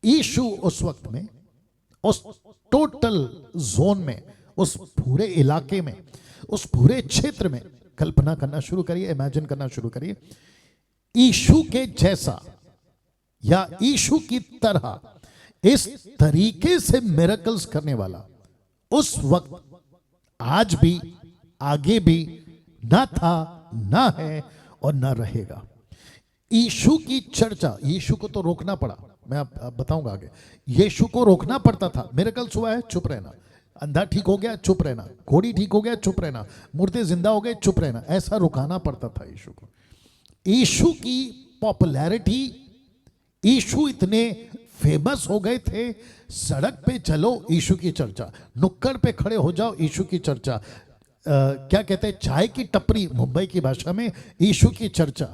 यीशु उस वक्त में, उस टोटल जोन में, उस पूरे इलाके में, उस पूरे क्षेत्र में, कल्पना करना शुरू करिए, इमेजिन करना शुरू करिए, यीशु के जैसा या यीशु की तरह इस तरीके से मिरेकल्स करने वाला उस वक्त, आज भी, आगे भी ना था, ना है और ना रहेगा। यीशु की चर्चा, यीशु को तो रोकना पड़ा, मैं अब बताऊंगा आगे। यीशु को रोकना पड़ता था। मिरेकल्स हुआ है, चुप रहना। अंधा ठीक हो गया, चुप रहना। घोड़ी ठीक हो गया, चुप रहना। मुर्दे जिंदा हो गए, चुप रहना। ऐसा रुकाना पड़ता था यीशु को। यीशु की पॉपुलैरिटी, यीशु इतने फेमस हो गए थे, सड़क पे चलो यीशु की चर्चा, नुक्कड़ पे खड़े हो जाओ यीशु की चर्चा, क्या कहते हैं, चाय की टपरी मुंबई की भाषा में, यीशु की चर्चा।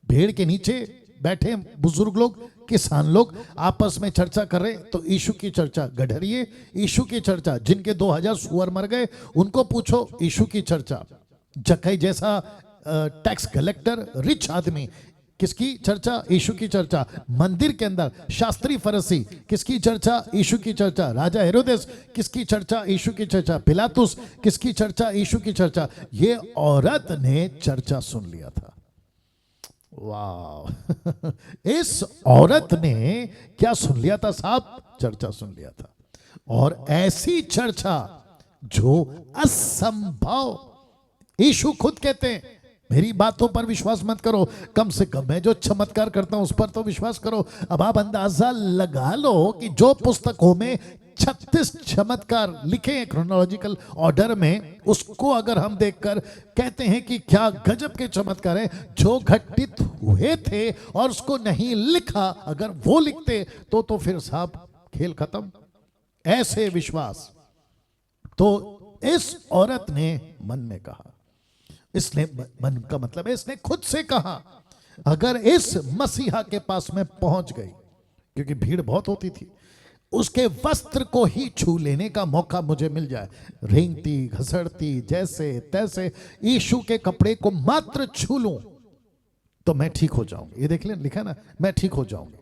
पेड़ के नीचे बैठे बुजुर्ग लोग, किसान लोग आपस में चर्चा कर रहे तो यीशु की चर्चा। गडरिए यीशु की चर्चा। जिनके 2000 सुअर मर गए उनको पूछो, यीशु की चर्चा। जक्कई जैसा टैक्स कलेक्टर, रिच आदमी, किसकी चर्चा? यीशु की चर्चा। मंदिर के अंदर शास्त्री फरसी, किसकी चर्चा? यीशु की चर्चा। राजा हेरोदेस, किसकी चर्चा? यीशु की चर्चा। पिलातुस, किसकी चर्चा? यीशु की चर्चा। ये औरत ने चर्चा सुन लिया था। वाह इस औरत ने क्या सुन लिया था साहब? चर्चा सुन लिया था। और ऐसी चर्चा जो असंभव, यीशु खुद कहते हैं, मेरी बातों पर विश्वास मत करो, कम से कम मैं जो चमत्कार करता हूं उस पर तो विश्वास करो। अब आप अंदाजा लगा लो कि जो पुस्तकों में 36 चमत्कार लिखे हैं क्रोनोलॉजिकल ऑर्डर में, उसको अगर हम देखकर कहते हैं कि क्या गजब के चमत्कार हैं जो घटित हुए थे, और उसको नहीं लिखा, अगर वो लिखते तो फिर साहब खेल खत्म। ऐसे विश्वास। तो इस औरत ने मन में कहा, इसने, मन का मतलब है इसने खुद से कहा, अगर इस मसीहा के पास में पहुंच गई, क्योंकि भीड़ बहुत होती थी, उसके वस्त्र को ही छू लेने का मौका मुझे मिल जाए, रेंगती घसड़ती जैसे तैसे यीशु के कपड़े को मात्र छू लूं तो मैं ठीक हो जाऊंगी। ये देख लें, लिखा ना, मैं ठीक हो जाऊंगी।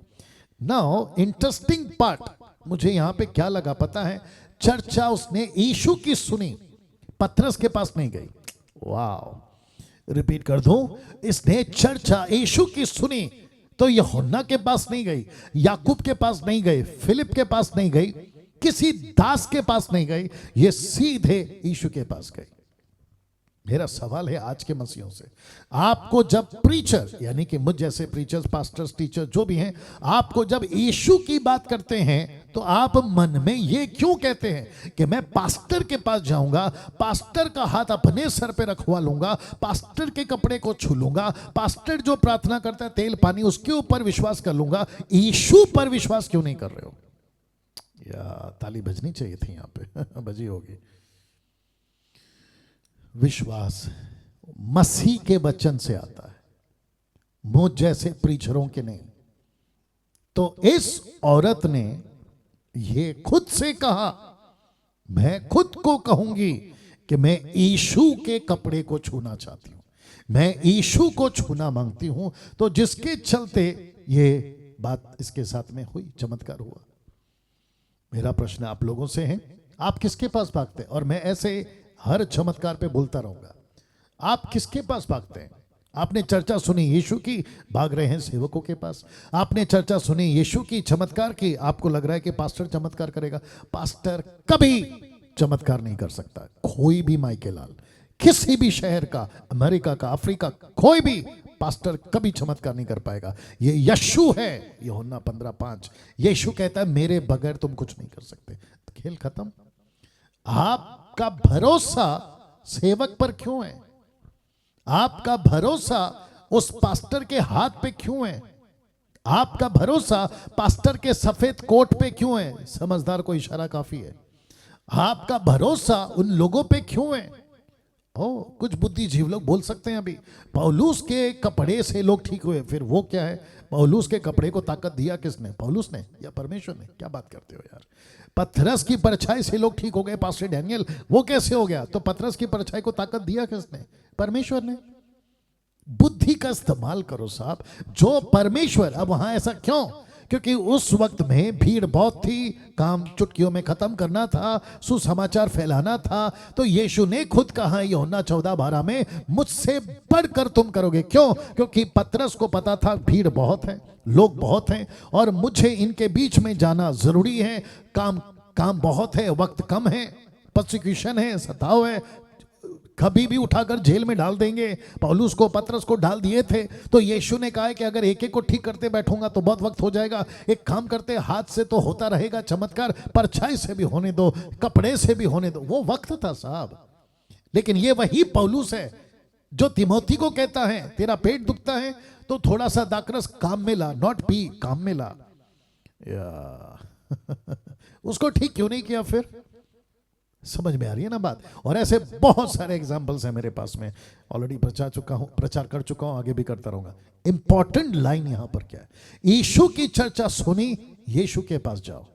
नाउ इंटरेस्टिंग पार्ट मुझे यहां पे क्या लगा पता है? चर्चा उसने यीशु की सुनी, पतरस के पास नहीं गई। वाह, रिपीट कर दूं, इसने चर्चा यीशु की सुनी तो यूहन्ना के पास नहीं गई, याकूब के पास नहीं गई, फिलिप के पास नहीं गई, किसी दास के पास नहीं गई, ये सीधे यीशु के पास गई। मेरा सवाल है आज के मसीहों से, आपको जब प्रीचर, यानी कि मुझ जैसे प्रीचर्स, पास्टर्स, टीचर जो भी हैं, आपको जब यीशु की बात करते हैं तो आप मन में ये क्यों कहते हैं कि मैं पास्टर के पास जाऊंगा, पास्टर का हाथ अपने सर पे रखवा लूंगा, पास्टर के कपड़े को छू लूंगा, पास्टर जो प्रार्थना करता है तेल पानी उसके ऊपर विश्वास कर लूंगा, यीशु पर विश्वास क्यों नहीं कर रहे हो? या ताली बजनी चाहिए थी यहां पे बजी होगी। विश्वास मसीह के वचन से आता है, मुझ जैसे प्रीचरों के नहीं। तो इस औरत ने ये खुद से कहा, मैं खुद को कहूंगी कि मैं यीशु के कपड़े को छूना चाहती हूं, मैं यीशु को छूना मांगती हूं। तो जिसके चलते ये बात इसके साथ में हुई, चमत्कार हुआ। मेरा प्रश्न आप लोगों से है, आप किसके पास भागते? और मैं ऐसे हर चमत्कार पे बोलता रहूंगा, आप किसके पास भागते हैं? आपने चर्चा सुनी यीशु की, भाग रहे हैं सेवकों के पास। आपने चर्चा सुनी यीशु की, चमत्कार की, आपको लग रहा है कि पास्टर चमत्कार करेगा। पास्टर कभी चमत्कार नहीं कर सकता। कोई भी माइके लाल, किसी भी शहर का, अमेरिका का, अफ्रीका, कोई भी पास्टर कभी चमत्कार नहीं कर पाएगा। ये यीशु है। यूहन्ना 15:5 यीशु कहता है मेरे बगैर तुम कुछ नहीं कर सकते। खेल खत्म। आपका भरोसा सेवक पर क्यों है? आपका भरोसा उस पास्टर के हाथ पे क्यों है? आपका भरोसा पास्टर के सफेद कोट पे क्यों है? समझदार को इशारा काफी है। आपका भरोसा उन लोगों पे क्यों है? कुछ बुद्धिजीव लोग बोल सकते हैं अभी पौलुस के कपड़े से लोग ठीक हुए। फिर वो क्या है? पौलुस के कपड़े को ताकत दिया किसने? पौलुस ने या परमेश्वर ने? क्या बात करते हो यार। पतरस की परछाई से लोग ठीक हो गए, पास्टर डैनियल, वो कैसे हो गया? तो पतरस की परछाई को ताकत दिया किसने? परमेश्वर ने। बुद्धि का इस्तेमाल करो साहब। जो परमेश्वर, अब वहां ऐसा क्यों? क्योंकि उस वक्त में भीड़ बहुत थी, काम चुटकियों में खत्म करना था, सुसमाचार फैलाना था। तो यीशु ने खुद कहा यूहन्ना 14:12 में, मुझसे बढ़कर तुम करोगे। क्यों? क्योंकि पतरस को पता था भीड़ बहुत है, लोग बहुत हैं और मुझे इनके बीच में जाना जरूरी है। काम बहुत है, वक्त कम है, परसिक्यूशन है, सताव है, कभी भी उठाकर जेल में डाल देंगे। पौलुस को, पतरस को डाल दिए थे। तो यीशु ने कहा है कि अगर एक एक को ठीक करते बैठूंगा तो बहुत वक्त हो जाएगा। एक काम करते, हाथ से तो होता रहेगा चमत्कार, परछाई से भी होने दो, कपड़े से भी होने दो। वो वक्त था साहब। लेकिन ये वही पौलुस है जो तिमोथी को कहता है, तेरा पेट दुखता है तो थोड़ा सा दाखरस काम में ला, नॉट पी, काम में ला। उसको ठीक क्यों नहीं किया फिर? समझ में आ रही है ना बात? और ऐसे बहुत सारे एग्जाम्पल्स हैं मेरे पास में, ऑलरेडी प्रचार कर चुका हूं, आगे भी करता रहूंगा। इंपॉर्टेंट लाइन यहां पर क्या है? यीशु की चर्चा सुनी, यीशु के पास जाओ।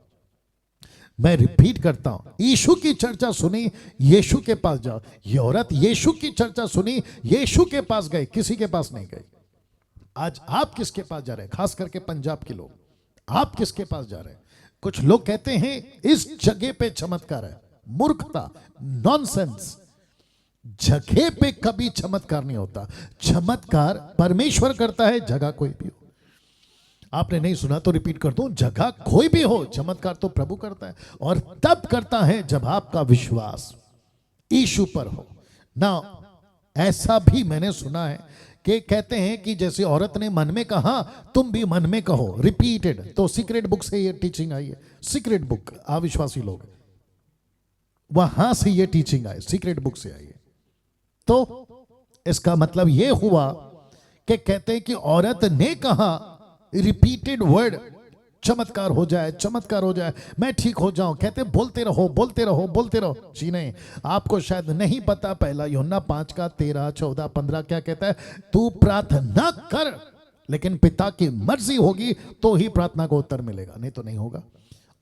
मैं रिपीट करता हूं, यीशु की चर्चा सुनी, यीशु के पास जाओ। ये औरत यीशु की चर्चा सुनी, यीशु के पास गए, किसी के पास नहीं गए। आज आप किसके पास जा रहे हैं? खास करके पंजाब के लोग, आप किसके पास जा रहे हैं? कुछ लोग कहते हैं इस जगह पे चमत्कार है। मूर्खता, नॉनसेंस। जगह पे कभी चमत्कार नहीं होता। चमत्कार परमेश्वर करता है, जगह कोई भी हो। आपने नहीं सुना तो रिपीट कर दूं, जगह कोई भी हो, चमत्कार तो प्रभु करता है। और तब करता है जब आपका विश्वास यीशु पर हो ना। ऐसा भी मैंने सुना है कि कहते हैं कि जैसे औरत ने मन में कहा, तुम भी मन में कहो, रिपीटेड। तो सीक्रेट बुक से ये टीचिंग आई है। सीक्रेट बुक, अविश्वासी लोग, वहां से ये टीचिंग आई, सीक्रेट बुक से आई है। तो इसका मतलब ये हुआ कि कहते हैं कि औरत ने कहा, रिपीटेड वर्ड, चमत्कार हो जाए, चमत्कार हो जाए, मैं ठीक हो जाऊं। कहते बोलते रहो, बोलते रहो, बोलते रहो। जी नहीं, आपको शायद नहीं पता, पहला यूहन्ना 5:13, 14, 15 क्या कहता है? तू प्रार्थना कर, लेकिन पिता की मर्जी होगी तो ही प्रार्थना को उत्तर मिलेगा, नहीं तो नहीं होगा।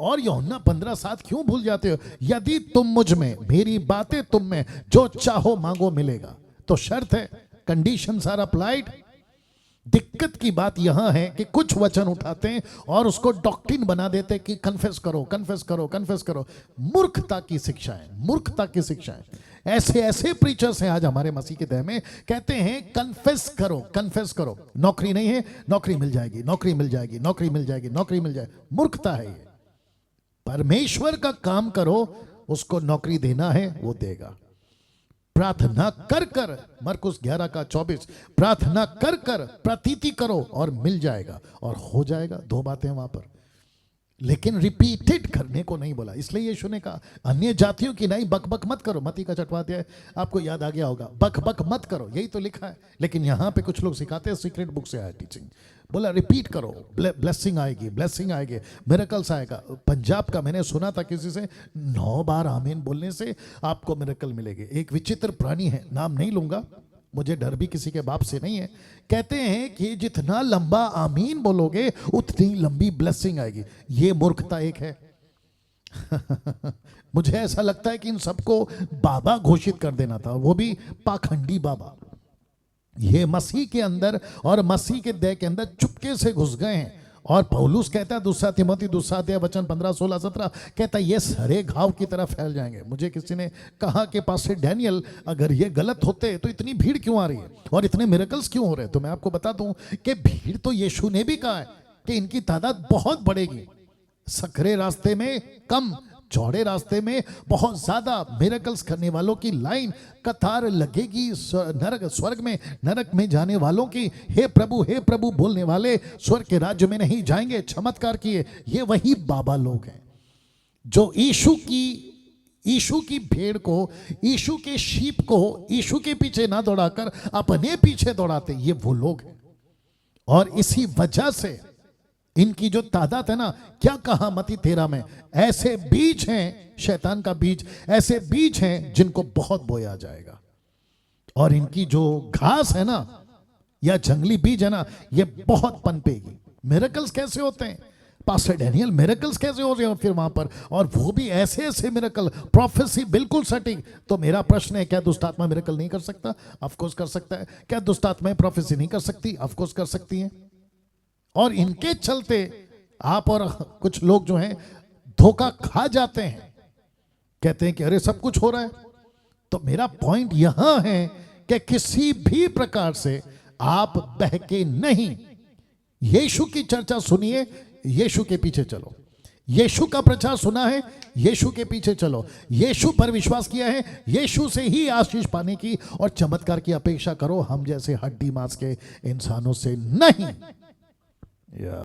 और यूहन्ना 15:7 क्यों भूल जाते हो? यदि तुम मुझ में, मेरी बातें तुम में, जो चाहो मांगो मिलेगा। तो शर्त है, कंडीशंस आर अप्लाइड। दिक्कत की बात यहां है कि कुछ वचन उठाते हैं और उसको डॉक्ट्रिन बना देते हैं कि कन्फेस करो, कन्फेस करो, कन्फेस करो। मूर्खता की शिक्षा है, मूर्खता की शिक्षा है। ऐसे ऐसे प्रीचर्स हैं आज हमारे मसीह के देह में, कहते हैं कन्फेस करो, कन्फेस करो। नौकरी नहीं है, नौकरी मिल जाएगी, नौकरी मिल जाएगी, नौकरी मिल जाएगी, नौकरी मिल जाएगी। मूर्खता है ये। परमेश्वर का काम करो, उसको नौकरी देना है, वो देगा। प्रार्थना कर कर, मरकुस 11:24, प्रार्थना कर कर प्रतीति करो और मिल जाएगा और हो जाएगा। दो बातें वहां पर, लेकिन रिपीटेड करने को नहीं बोला। इसलिए यीशु ने कहा अन्य जातियों की नहीं, बक बक मत करो। मत्ती का 6वां अध्याय आपको याद आ गया होगा, बक बक मत करो, यही तो लिखा है। लेकिन यहां पे कुछ लोग सिखाते हैं, सीक्रेट बुक से आया टीचिंग, बोला रिपीट करो, ब्लेसिंग आएगी, ब्लेसिंग आएगी, मिरेकल्स आएगा। पंजाब का मैंने सुना था किसी से, 9 बार आमीन बोलने से आपको मिरेकल मिलेगी। एक विचित्र प्राणी है, नाम नहीं लूंगा, मुझे डर भी किसी के बाप से नहीं है। कहते हैं कि जितना लंबा आमीन बोलोगे उतनी लंबी ब्लेसिंग आएगी। ये मूर्खता एक है। मुझे ऐसा लगता है कि इन सबको बाबा घोषित कर देना था, वो भी पाखंडी बाबा। ये मसीह के अंदर और मसीह के देह के अंदर चुपके से घुस गए हैं। और पौलुस कहता है, दूसरा तिमोथी 2 अध्याय वचन 15, 16, 17 कहता है ये सरे घाव की तरह फैल जाएंगे। मुझे किसी ने कहा कि पास्टर डैनियल, अगर ये गलत होते तो इतनी भीड़ क्यों आ रही है और इतने मिरेकल्स क्यों हो रहे हैं? तो मैं आपको बता दूं कि भीड़ तो यीशु ने भी कहा है कि इनकी तादाद बहुत बढ़ेगी। सकरे रास्ते में कम, चौड़े रास्ते में बहुत ज्यादा मिरेकल्स करने वालों की लाइन, कतार लगेगी। नरक, स्वर्ग में, नरक में जाने वालों की, हे प्रभु बोलने वाले स्वर्ग के राज्य में नहीं जाएंगे। चमत्कार किए, ये वही बाबा लोग हैं जो यीशु की भेड़ को, यीशु के शीप को यीशु के पीछे ना दौड़ाकर अपने पीछे दौड़ाते, ये वो लोग हैं। और इसी वजह से इनकी जो तादाद है ना, क्या कहा मत्ती 13 में, ऐसे बीज हैं, शैतान का बीज, ऐसे बीज हैं जिनको बहुत बोया जाएगा। और इनकी जो घास है ना, या जंगली बीज है ना, ये बहुत पनपेगी। मिरेकल्स कैसे होते हैं पास्टर डैनियल? मिरेकल्स कैसे हो रहे हैं फिर वहां पर, और वो भी ऐसे ऐसे मिरेकल, प्रोफेसी बिल्कुल सटीक। तो मेरा प्रश्न है, क्या दुष्ट आत्मा मिरेकल नहीं कर सकता? ऑफ कोर्स कर सकता है। क्या दुष्ट आत्माएं प्रोफेसी नहीं कर सकती? ऑफ कोर्स कर सकती हैं। और इनके चलते आप और कुछ लोग जो हैं धोखा खा जाते हैं, कहते हैं कि अरे सब कुछ हो रहा है। तो मेरा पॉइंट यहां है कि किसी भी प्रकार से आप बहके नहीं। यीशु की चर्चा सुनिए, यीशु के पीछे चलो। यीशु का प्रचार सुना है, यीशु के पीछे चलो। यीशु पर विश्वास किया है, यीशु से ही आशीष पाने की और चमत्कार की अपेक्षा करो, हम जैसे हड्डी मांस के इंसानों से नहीं।